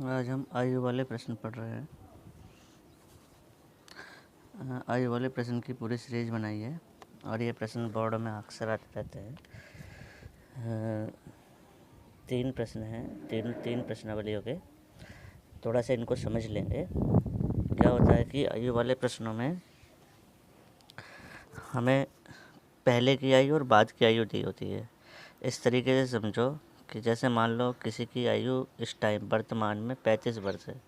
आज हम आयु वाले प्रश्न पढ़ रहे हैं। आयु वाले प्रश्न की पूरी सीरीज बनाई है और ये प्रश्न बोर्ड में अक्सर आते रहते हैं। 3 प्रश्न हैं, तीन प्रश्नावलियों के। थोड़ा सा इनको समझ लेंगे। क्या होता है कि आयु वाले प्रश्नों में हमें पहले की आयु और बाद की आयु दी होती है। इस तरीके से समझो कि जैसे मान लो किसी की आयु इस टाइम वर्तमान में 35 वर्ष है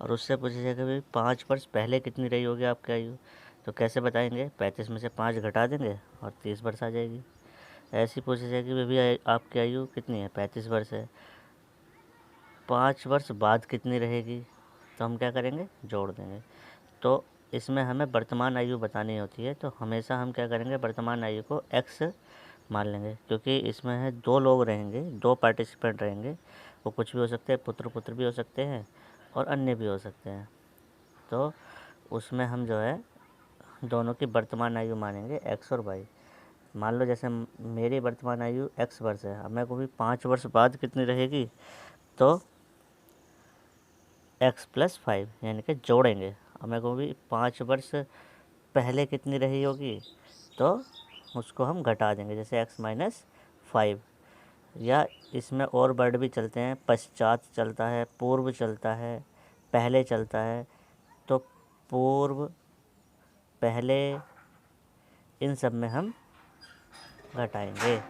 और उससे पूछा जाएगा भाई 5 वर्ष पहले कितनी रही होगी आपकी आयु। तो कैसे बताएंगे? 35 में से 5 घटा देंगे और 30 वर्ष आ जाएगी। ऐसी पूछा जाएगी भाई आपकी आयु कितनी है? 35 वर्ष है, 5 वर्ष बाद कितनी रहेगी? तो हम क्या करेंगे? जोड़ देंगे। तो इसमें हमें वर्तमान आयु बतानी होती है, तो हमेशा हम क्या करेंगे? वर्तमान आयु को x मान लेंगे, क्योंकि इसमें है 2 लोग रहेंगे, 2 पार्टिसिपेंट रहेंगे। वो कुछ भी हो सकते हैं, पुत्र भी हो सकते हैं और अन्य भी हो सकते हैं। तो उसमें हम जो है दोनों की वर्तमान आयु मानेंगे x और y। मान लो जैसे मेरी वर्तमान आयु x वर्ष है, अब मेरे को भी 5 वर्ष बाद कितनी रहेगी? तो x + 5 यानी कि जोड़ेंगे। अब मेरे को भी 5 वर्ष पहले कितनी रही होगी? तो उसको हम घटा देंगे, जैसे x - 5। या इसमें और वर्ड भी चलते हैं, पश्चात चलता है, पूर्व चलता है, पहले चलता है। तो पूर्व, पहले, इन सब में हम घटाएंगे,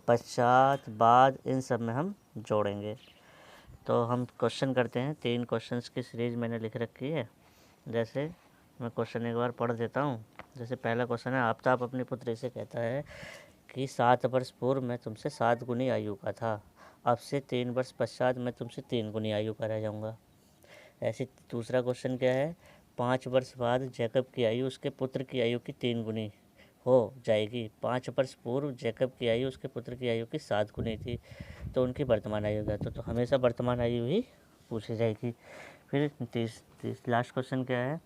पश्चात, बाद, इन सब में हम जोड़ेंगे। तो हम क्वेश्चन करते हैं। 3 क्वेश्चंस की सीरीज मैंने लिख रखी है। जैसे मैं क्वेश्चन एक बार पढ़ देता हूँ। जैसे पहला क्वेश्चन है, आफ्ताब अपनी पुत्री से कहता है कि 7 वर्ष पूर्व मैं तुमसे 7 गुनी आयु का था, अब से 3 वर्ष पश्चात मैं तुमसे 3 गुनी आयु का रह जाऊँगा। ऐसे दूसरा क्वेश्चन क्या है, 5 वर्ष बाद जैकब की आयु उसके पुत्र की आयु की 3 गुनी हो जाएगी। 5 वर्ष पूर्व जैकब की आयु उसके पुत्र की आयु की 7 गुनी थी, तो उनकी वर्तमान आयु क्या? तो हमेशा वर्तमान आयु ही पूछी जाएगी। फिर लास्ट क्वेश्चन क्या है,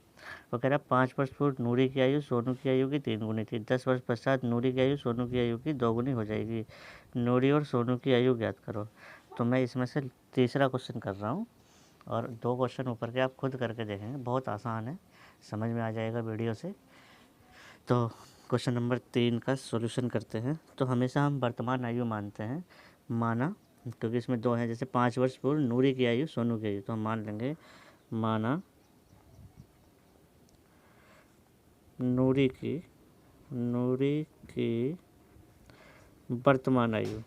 वो कह रहा है 5 वर्ष पूर्व नूरी की आयु सोनू की आयु की 3 गुनी थी, 10 वर्ष पश्चात नूरी की आयु सोनू की आयु की 2 गुनी हो जाएगी। नूरी और सोनू की आयु ज्ञात करो। तो मैं इसमें से तीसरा क्वेश्चन कर रहा हूँ और 2 क्वेश्चन ऊपर के आप खुद करके देखेंगे, बहुत आसान है, समझ में आ जाएगा वीडियो से। तो क्वेश्चन नंबर 3 का सॉल्यूशन करते हैं। तो हमेशा हम वर्तमान आयु मानते हैं, माना, क्योंकि इसमें 2 हैं। जैसे 5 वर्ष पूर्व नूरी की आयु सोनू की आयु, तो हम मान लेंगे माना नूरी की वर्तमान आयु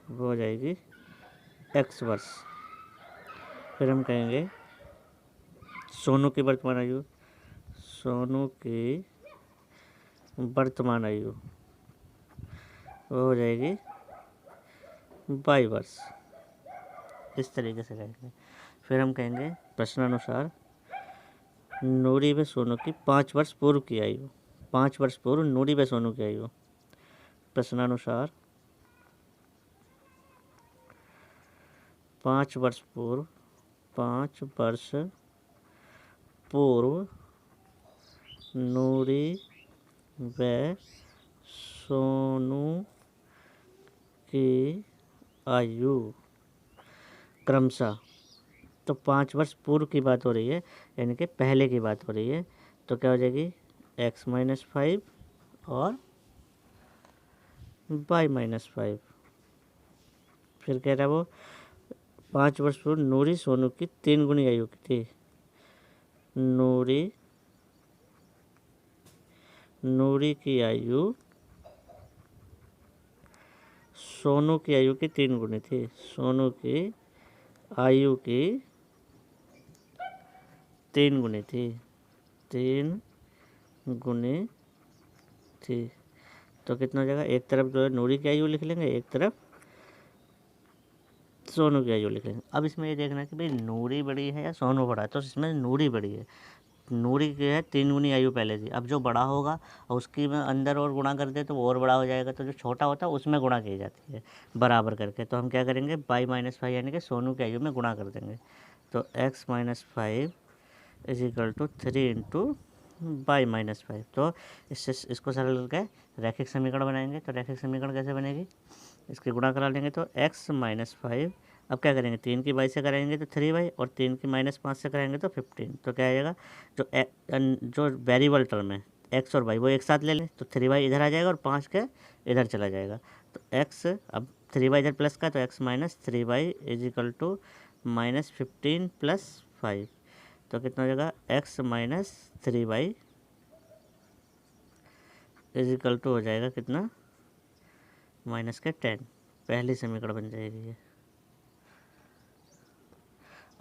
वो हो जाएगी x वर्ष। फिर हम कहेंगे सोनू की वर्तमान आयु वो हो जाएगी y वर्ष। इस तरीके से कहेंगे। फिर हम कहेंगे प्रश्नानुसार नूरी व सोनू की 5 वर्ष पूर्व की आयु, 5 वर्ष पूर्व नूरी व सोनू की आयु। प्रश्नानुसार 5 वर्ष पूर्व नूरी व सोनू की आयु क्रमशः। तो 5 वर्ष पूर्व की बात हो रही है, यानी कि पहले की बात हो रही है। तो क्या हो जाएगी? x - 5 और y - 5। फिर कह रहा है वो 5 वर्ष पूर्व नूरी सोनू की 3 गुनी आयु की थी। नूरी की आयु सोनू की आयु की 3 गुनी थी। सोनू की आयु की 3 गुनी थी। 3 गुनी थी। तो कितना हो जाएगा? एक तरफ जो है नूरी की आयु लिख लेंगे, एक तरफ सोनू की आयु लिख लेंगे। अब इसमें ये देखना है कि भाई नूरी बड़ी है या सोनू बड़ा है। तो इसमें नूरी बड़ी है। नूरी की है 3 गुनी आयु पहले थी। अब जो बड़ा होगा और उसकी में अंदर और गुणा कर दे तो वो और बड़ा हो जाएगा। तो जो छोटा होता है उसमें गुणा की जाती है बराबर करके। तो हम क्या करेंगे? y - 5 यानी कि सोनू की आयु में गुणा कर देंगे। तो x - 5 = 3 × बाई माइनस 5। तो इससे इसको सरल करके रैखिक समीकरण बनाएंगे। तो रैखिक समीकरण कैसे बनेगी, इसके गुणा करा लेंगे तो x माइनस 5। अब क्या करेंगे, 3 की बाई से कराएंगे तो 3y, और 3 की माइनस 5 से कराएंगे तो 15। तो क्या आएगा, जो वेरिएबल टर्म है x और y वो एक साथ ले लें तो 3y इधर आ जाएगा और 5 के इधर चला जाएगा। तो x, अब 3y इधर प्लस का तो x minus 3y is equal to minus 15 plus 5। तो कितना हो जाएगा, x minus 3y is equal to हो जाएगा कितना, माइनस के 10। पहली समीकरण बन जाएगी ये।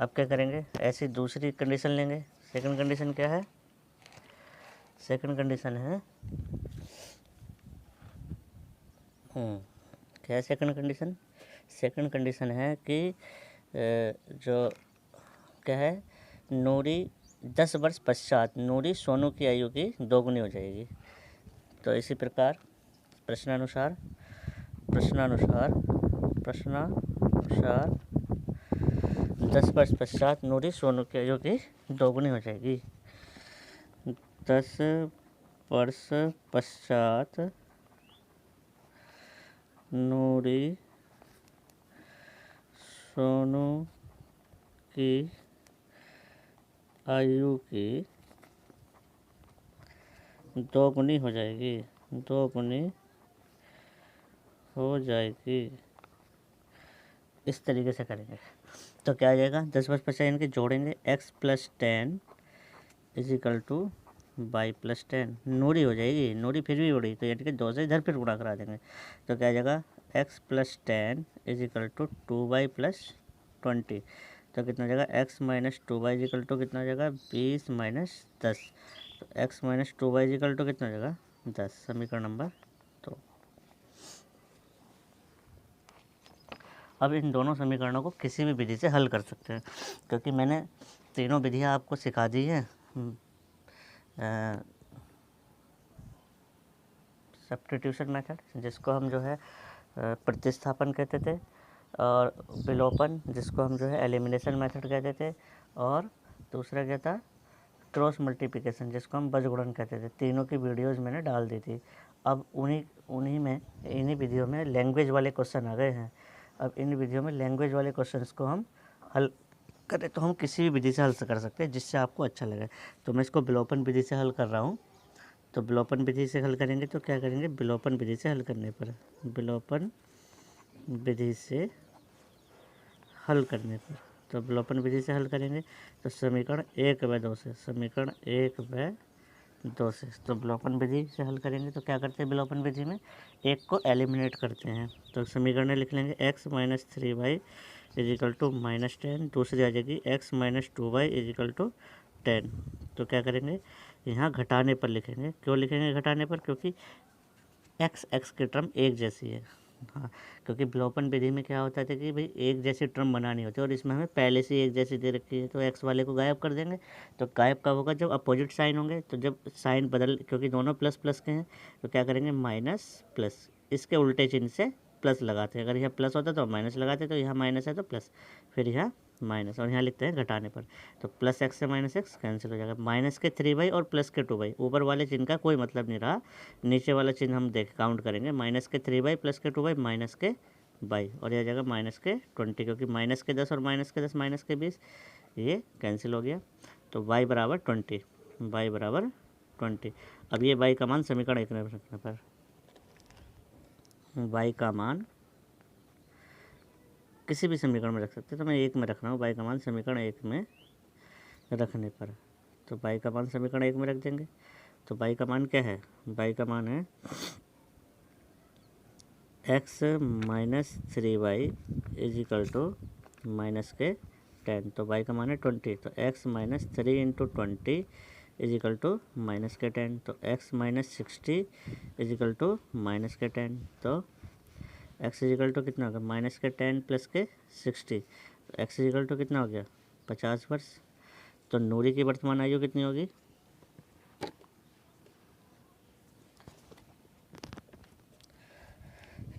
अब क्या करेंगे, ऐसी दूसरी कंडीशन लेंगे। सेकंड कंडीशन क्या है, सेकंड कंडीशन है क्या है सेकंड कंडीशन, सेकंड कंडीशन है कि जो क्या है, नूरी 10 वर्ष पश्चात नूरी सोनू की आयु की दोगुनी हो जाएगी। तो इसी प्रकार प्रश्नानुसार 10 वर्ष पश्चात नूरी सोनू की आयु की दोगुनी हो जाएगी। 10 वर्ष पश्चात नूरी सोनू की आयु की दोगुनी हो जाएगी, दोगुनी हो जाएगी। इस तरीके से करेंगे तो क्या आ जाएगा, 10 वर्ष पश्चात इनके जोड़ेंगे x plus 10 is equal two by plus 10। नूरी हो जाएगी, नूरी फिर भी उड़ी तो यानी कि 2 से इधर फिर गुणा करा देंगे। तो क्या आ जाएगा, x plus 10 is equal to 2y plus 20। तो कितना हो जाएगा, x minus 2y is equal to कितना हो जाएगा, 20 माइनस 10। तो x minus 2y is equal to कितना हो जाएगा, 10। समीकरण नंबर 2। अब इन दोनों समीकरणों को किसी भी विधि से हल कर सकते हैं, क्योंकि मैंने तीनों विधियां आपको सिखा दी हैं। सब्स्टिट्यूशन मेथड, जिसको हम जो है प्रतिस्थापन कहते थे, और विलोपन, जिसको हम जो है एलिमिनेशन मेथड कहते थे, और दूसरा क्या था, क्रॉस मल्टीप्लिकेशन, जिसको हम बीजगुणन कहते थे। तीनों की वीडियोज़ मैंने डाल दी थी। अब इन्हीं विधियों में लैंग्वेज वाले क्वेश्चन आ गए हैं। अब इन विधियों में लैंग्वेज वाले क्वेश्चंस को हम हल करें तो हम किसी भी विधि से हल कर सकते हैं, जिससे आपको अच्छा लगे। तो मैं इसको विलोपन विधि से हल कर रहा हूँ। तो विलोपन विधि से हल करेंगे तो क्या करेंगे, विलोपन विधि से हल करने पर, विलोपन विधि से हल करने पर, तो विलोपन विधि से हल करेंगे तो समीकरण 1/2 से, समीकरण 1/2 से, तो विलोपन विधि से हल करेंगे तो क्या करते हैं, विलोपन विधि में एक को एलिमिनेट करते हैं। तो समीकरण लिख लेंगे x minus 3y is equal to minus 10। दूसरी आ जाएगी x minus 2y is equal to 10। तो क्या करेंगे, यहाँ घटाने पर लिखेंगे। क्यों लिखेंगे घटाने पर, क्योंकि x की टर्म एक जैसी है। हाँ, क्योंकि विलोपन विधि में क्या होता था कि भाई एक जैसी टर्म बनानी होती है, और इसमें हमें पहले से एक जैसी दे रखी है, तो x वाले को गायब कर देंगे। तो गायब कब होगा, जब अपोजिट साइन होंगे। तो जब साइन बदल, क्योंकि दोनों प्लस प्लस के हैं, तो क्या करेंगे, माइनस प्लस, इसके उल्टे चिन्ह से प्लस लगाते हैं। अगर यहाँ प्लस होता तो माइनस लगाते, तो यहाँ माइनस है तो प्लस, फिर यहाँ माइनस, और यहाँ लिखते हैं घटाने पर। तो प्लस एक्स से माइनस एक्स कैंसिल हो जाएगा। माइनस के 3y और प्लस के 2y, ऊपर वाले चिन्ह का कोई मतलब नहीं रहा। नीचे वाला चिन्ह हम काउंट करेंगे, माइनस के 3y प्लस के 2y माइनस के बाई, और यह जाएगा माइनस के 20, क्योंकि माइनस के 10 और माइनस के 10 माइनस के 20 ये कैंसिल हो गया। तो y बराबर 20, y बराबर 20। अब ये y का मान समीकरण 1 में रखने पर, y का मान किसी भी समीकरण में रख सकते हैं, तो मैं 1 में रख रहा हूँ, y का मान समीकरण 1 में रखने पर। तो y का मान समीकरण 1 में रख देंगे। तो y का मान क्या है, y का मान है x minus 3y is equal to minus के 10। तो y का मान है 20। तो x minus 3 into 20 is equal to minus के 10। तो x minus 60 is equal to minus के 10। तो x इज इक्वल टू कितना होगा, माइनस के 10 प्लस के 60। तो x इज इक्वल टू कितना हो गया, 50 वर्ष। तो नूरी की वर्तमान आयु कितनी होगी,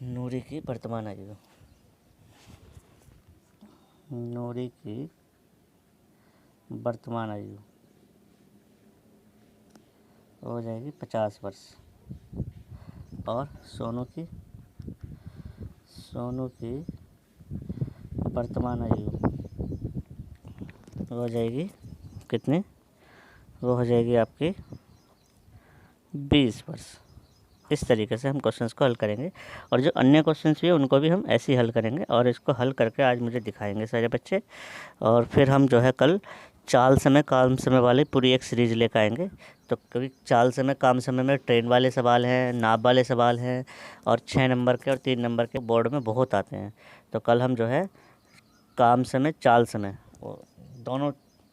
नूरी की वर्तमान आयु, नूरी की वर्तमान आयु वो हो जाएगी 50 वर्ष। और सोनू की वर्तमान आयु वो हो जाएगी कितनी, वो हो जाएगी आपकी 20 वर्ष। इस तरीके से हम क्वेश्चंस को हल करेंगे, और जो अन्य क्वेश्चंस भी है उनको भी हम ऐसे ही हल करेंगे, और इसको हल करके आज मुझे दिखाएंगे सारे बच्चे। और फिर हम जो है कल चाल समय काम समय वाली पूरी एक सीरीज लेकर आएंगे। तो कभी चाल समय काम समय में ट्रेन वाले सवाल हैं, नाप वाले सवाल हैं, और 6 नंबर के और 3 नंबर के बोर्ड में बहुत आते हैं। तो कल हम जो है काम समय चाल समय वो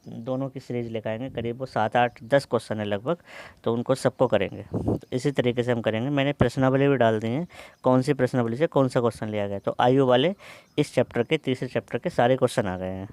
दोनों की सीरीज लेकर आएंगे। करीब वो 7 8 10 क्वेश्चन है लगभग, तो उनको सबको करेंगे। तो इसी तरीके से हम करेंगे। मैंने प्रश्नावली भी डाल दी है, कौन सी प्रश्नावली से कौन सा क्वेश्चन लिया गया। तो आयु वाले इस चैप्टर के तीसरे चैप्टर के सारे क्वेश्चन आ गए हैं।